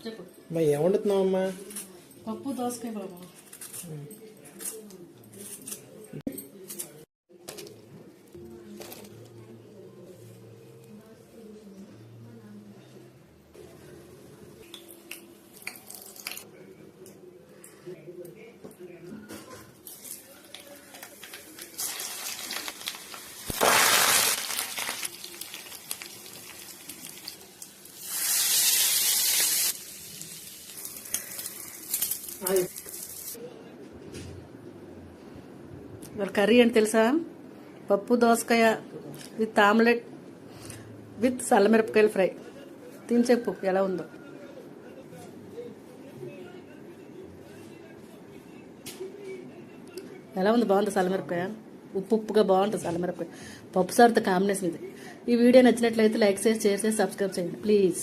చెప్పు. ఏం వండుతున్నావు అమ్మా? పప్పు దోసకాయ బాబు. వాళ్ళ కర్రీ ఏంటి తెలుసా? పప్పు దోసకాయ విత్ ఆమ్లెట్ విత్ చల్లమిరపకాయల ఫ్రై. తిని చెప్పు ఎలా ఉందో. ఎలా ఉంది? బాగుంది చల్లమిరపకాయ, ఉప్పుగా బాగుంటుంది చల్లమిరపకాయ. పప్పు సార్తో కాంబినేషన్ ఇది. ఈ వీడియో నచ్చినట్లయితే లైక్ చేసి, షేర్ చేసి, సబ్స్క్రైబ్ చేయండి ప్లీజ్.